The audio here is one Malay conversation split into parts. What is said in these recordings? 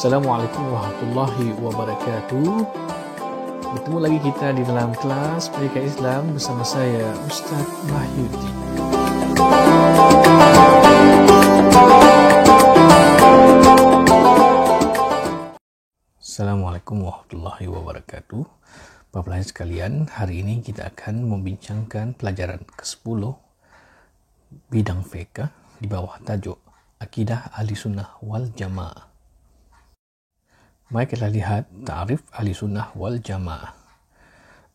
Assalamualaikum warahmatullahi wabarakatuh. Bertemu lagi kita di dalam kelas Pendidikan Islam bersama saya Ustaz Mahyudi. Assalamualaikum warahmatullahi wabarakatuh. Para pelajar sekalian, hari ini kita akan membincangkan pelajaran ke-10 bidang fiqh di bawah tajuk Akidah Ahlussunnah wal Jamaah. Mari kita lihat ta'rif Ahlussunnah wal Jamaah.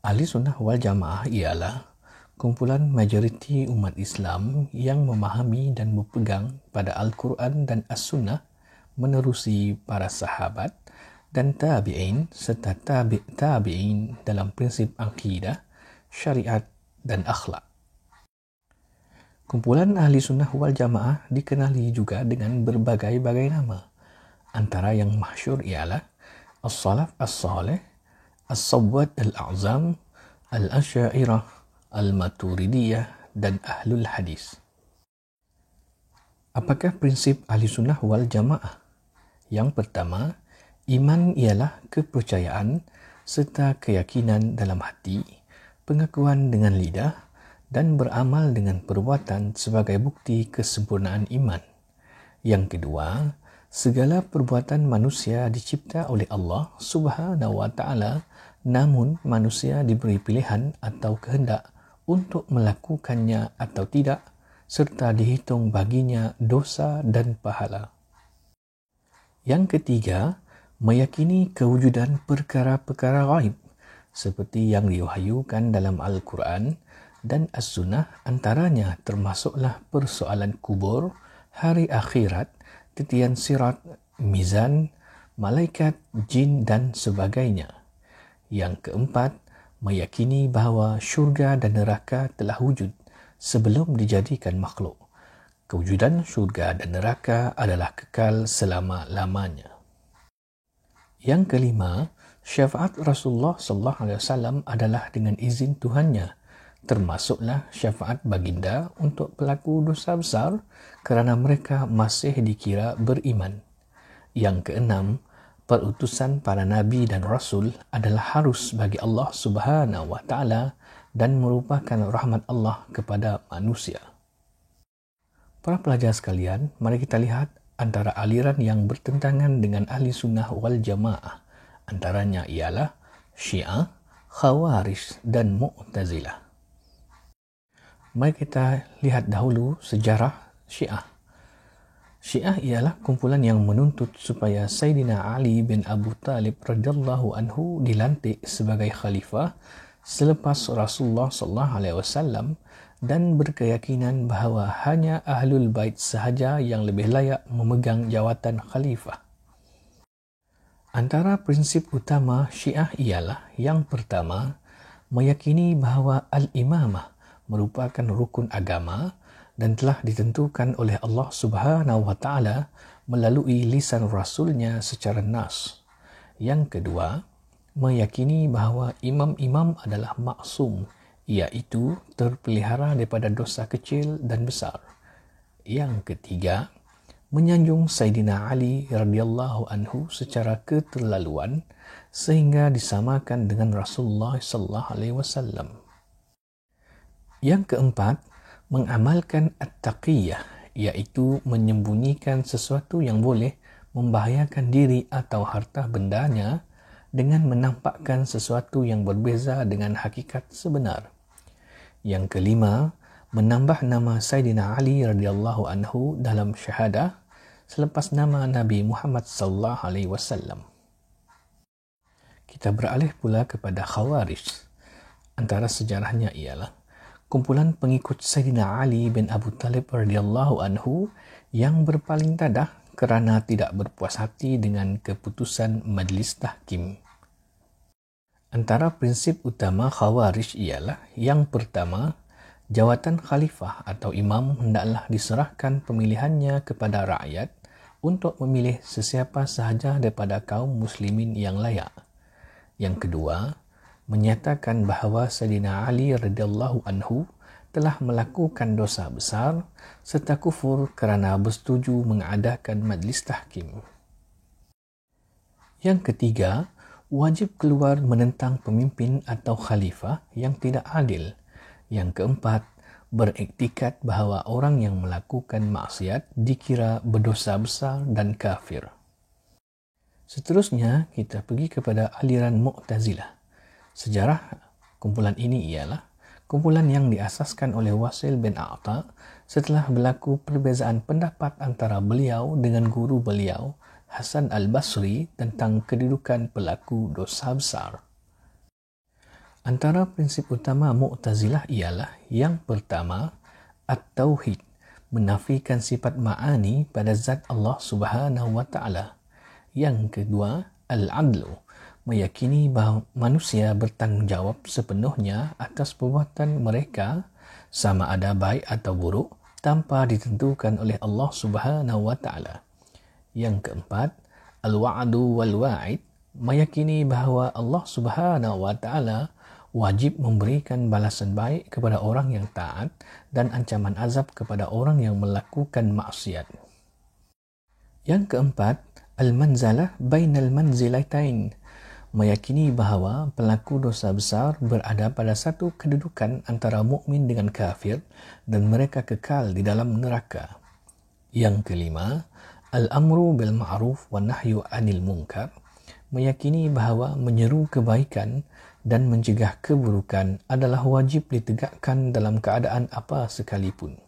Ahlussunnah wal Jamaah ialah kumpulan majoriti umat Islam yang memahami dan berpegang pada Al-Quran dan As-Sunnah menerusi para sahabat dan tabi'in serta tabi'in dalam prinsip akidah, syariat dan akhlak. Kumpulan Ahlussunnah wal Jamaah dikenali juga dengan berbagai-bagai nama. Antara yang masyhur ialah As-Salaf As-Salih, As-Sawwad Al-A'zam, Al-Asy'ariyah, Al-Maturidiyah dan Ahlul Hadis. Apakah prinsip Ahlussunnah wal Jamaah? Yang pertama, iman ialah kepercayaan serta keyakinan dalam hati, pengakuan dengan lidah dan beramal dengan perbuatan sebagai bukti kesempurnaan iman. Yang kedua, segala perbuatan manusia dicipta oleh Allah Subhanahu wa taala, namun manusia diberi pilihan atau kehendak untuk melakukannya atau tidak, serta dihitung baginya dosa dan pahala. Yang ketiga, meyakini kewujudan perkara-perkara ghaib seperti yang diwahyukan dalam Al-Quran dan As-Sunnah, antaranya termasuklah persoalan kubur, hari akhirat, titian sirat, mizan, malaikat, jin dan sebagainya. Yang keempat, meyakini bahawa syurga dan neraka telah wujud sebelum dijadikan makhluk. Kewujudan syurga dan neraka adalah kekal selama-lamanya. Yang kelima, syafaat Rasulullah SAW adalah dengan izin Tuhannya, termasuklah syafaat baginda untuk pelaku dosa besar kerana mereka masih dikira beriman. Yang keenam, perutusan para nabi dan rasul adalah harus bagi Allah Subhanahu wa taala dan merupakan rahmat Allah kepada manusia. Para pelajar sekalian, mari kita lihat antara aliran yang bertentangan dengan Ahlussunnah wal Jamaah. Antaranya ialah Syiah, Khawarij dan Mu'tazilah. Mari kita lihat dahulu sejarah Syiah. Syiah ialah kumpulan yang menuntut supaya Sayyidina Ali bin Abu Talib radhiyallahu anhu dilantik sebagai khalifah selepas Rasulullah SAW dan berkeyakinan bahawa hanya Ahlul Bait sahaja yang lebih layak memegang jawatan khalifah. Antara prinsip utama Syiah ialah yang pertama, meyakini bahawa al-imamah merupakan rukun agama dan telah ditentukan oleh Allah Subhanahu wa taala melalui lisan rasulnya secara nas. Yang kedua, meyakini bahawa imam-imam adalah maksum, iaitu terpelihara daripada dosa kecil dan besar. Yang ketiga, menyanjung Sayyidina Ali radhiyallahu anhu secara keterlaluan sehingga disamakan dengan Rasulullah sallallahu alaihi wasallam. Yang keempat, mengamalkan at-taqiyah, iaitu menyembunyikan sesuatu yang boleh membahayakan diri atau harta bendanya dengan menampakkan sesuatu yang berbeza dengan hakikat sebenar. Yang kelima, menambah nama Sayyidina Ali radhiyallahu anhu dalam syahadah selepas nama Nabi Muhammad sallallahu alaihi wasallam. Kita beralih pula kepada Khawarij. Antara sejarahnya ialah kumpulan pengikut Sayyidina Ali bin Abu Talib radhiyallahu anhu yang berpaling dadah kerana tidak berpuas hati dengan keputusan Majlis Tahkim. Antara prinsip utama Khawarij ialah yang pertama, jawatan khalifah atau imam hendaklah diserahkan pemilihannya kepada rakyat untuk memilih sesiapa sahaja daripada kaum muslimin yang layak. Yang kedua, menyatakan bahawa Sayyidina Ali radhiyallahu anhu telah melakukan dosa besar serta kufur kerana bersetuju mengadakan majlis tahkim. Yang ketiga, wajib keluar menentang pemimpin atau khalifah yang tidak adil. Yang keempat, beriktikad bahawa orang yang melakukan maksiat dikira berdosa besar dan kafir. Seterusnya, kita pergi kepada aliran Mu'tazilah. Sejarah kumpulan ini ialah kumpulan yang diasaskan oleh Wasil bin A'ta setelah berlaku perbezaan pendapat antara beliau dengan guru beliau, Hasan al-Basri, tentang kedudukan pelaku dosa besar. Antara prinsip utama Mu'tazilah ialah yang pertama, at-tauhid, menafikan sifat ma'ani pada zat Allah Subhanahu wa taala. Yang kedua, al-adlu, meyakini bahawa manusia bertanggungjawab sepenuhnya atas perbuatan mereka sama ada baik atau buruk tanpa ditentukan oleh Allah Subhanahu wa taala. Yang keempat, al-wa'du wal-wa'id, meyakini bahawa Allah Subhanahu wa taala wajib memberikan balasan baik kepada orang yang taat dan ancaman azab kepada orang yang melakukan maksiat. Yang keempat, al-manzalah bainal manzilatain, meyakini bahawa pelaku dosa besar berada pada satu kedudukan antara mukmin dengan kafir dan mereka kekal di dalam neraka. Yang kelima, al-amru bil ma'ruf wa nahyu 'anil munkar, meyakini bahawa menyeru kebaikan dan mencegah keburukan adalah wajib ditegakkan dalam keadaan apa sekalipun.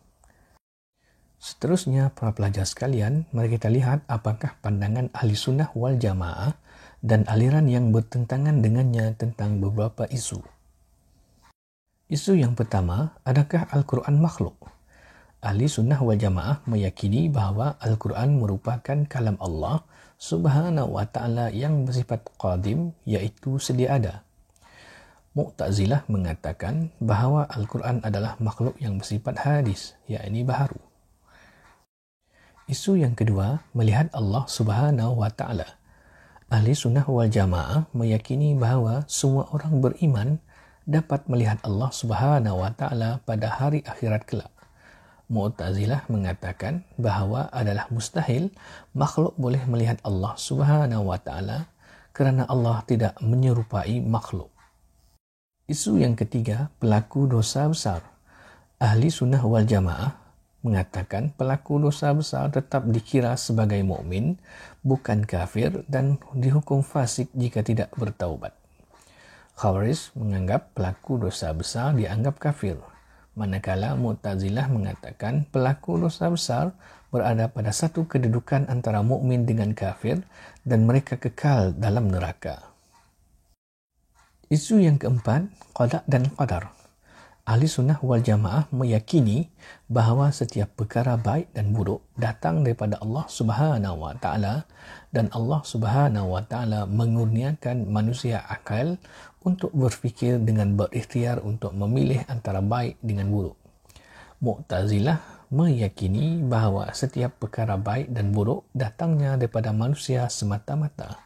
Seterusnya, para pelajar sekalian, mari kita lihat apakah pandangan Ahli Sunnah wal Jamaah dan aliran yang bertentangan dengannya tentang beberapa isu. Isu yang pertama, adakah Al-Quran makhluk? Ahli Sunnah wal Jamaah meyakini bahawa Al-Quran merupakan kalam Allah Subhanahu wa ta'ala yang bersifat qadim, iaitu sedia ada. Mu'tazilah mengatakan bahawa Al-Quran adalah makhluk yang bersifat hadis, iaitu baharu. Isu yang kedua, melihat Allah Subhanahu wa ta'ala. Ahli Sunnah wal Jamaah meyakini bahawa semua orang beriman dapat melihat Allah Subhanahu wa ta'ala pada hari akhirat kelak. Mu'tazilah mengatakan bahawa adalah mustahil makhluk boleh melihat Allah Subhanahu wa ta'ala kerana Allah tidak menyerupai makhluk. Isu yang ketiga, pelaku dosa besar. Ahli Sunnah wal Jamaah mengatakan pelaku dosa besar tetap dikira sebagai mukmin, bukan kafir, dan dihukum fasik jika tidak bertaubat. Khawarij menganggap pelaku dosa besar dianggap kafir, manakala Mu'tazilah mengatakan pelaku dosa besar berada pada satu kedudukan antara mukmin dengan kafir dan mereka kekal dalam neraka. Isu yang keempat, qada dan qadar. Ahli Sunnah wal Jamaah meyakini bahawa setiap perkara baik dan buruk datang daripada Allah Subhanahu wa taala dan Allah Subhanahu wa taala mengurniakan manusia akal untuk berfikir dengan berikhtiar untuk memilih antara baik dengan buruk. Mu'tazilah meyakini bahawa setiap perkara baik dan buruk datangnya daripada manusia semata-mata.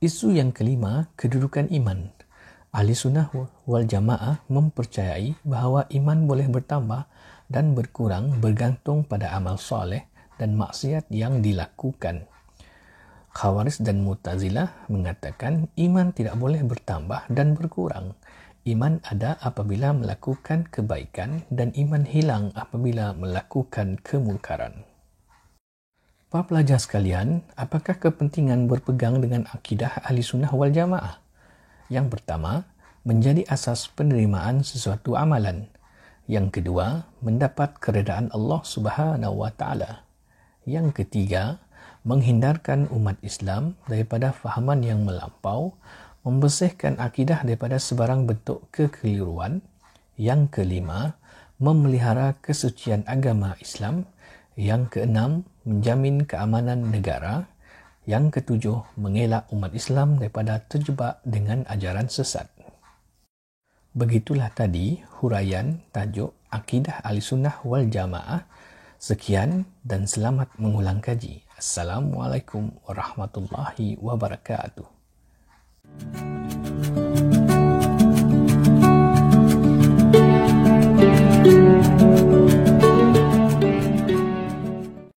Isu yang kelima, kedudukan iman. Ahli Sunnah wal Jamaah mempercayai bahawa iman boleh bertambah dan berkurang bergantung pada amal soleh dan maksiat yang dilakukan. Khawarij dan Mu'tazilah mengatakan iman tidak boleh bertambah dan berkurang. Iman ada apabila melakukan kebaikan dan iman hilang apabila melakukan kemungkaran. Para pelajar sekalian, apakah kepentingan berpegang dengan akidah Ahli Sunnah wal Jamaah? Yang pertama, menjadi asas penerimaan sesuatu amalan. Yang kedua, mendapat keredaan Allah Subhanahu wa taala. Yang ketiga, menghindarkan umat Islam daripada fahaman yang melampau, membersihkan akidah daripada sebarang bentuk kekeliruan. Yang kelima, memelihara kesucian agama Islam. Yang keenam, menjamin keamanan negara. Yang ketujuh, mengelak umat Islam daripada terjebak dengan ajaran sesat. Begitulah tadi huraian tajuk Akidah Ahlussunnah wal Jamaah. Sekian dan selamat mengulang kaji. Assalamualaikum warahmatullahi wabarakatuh.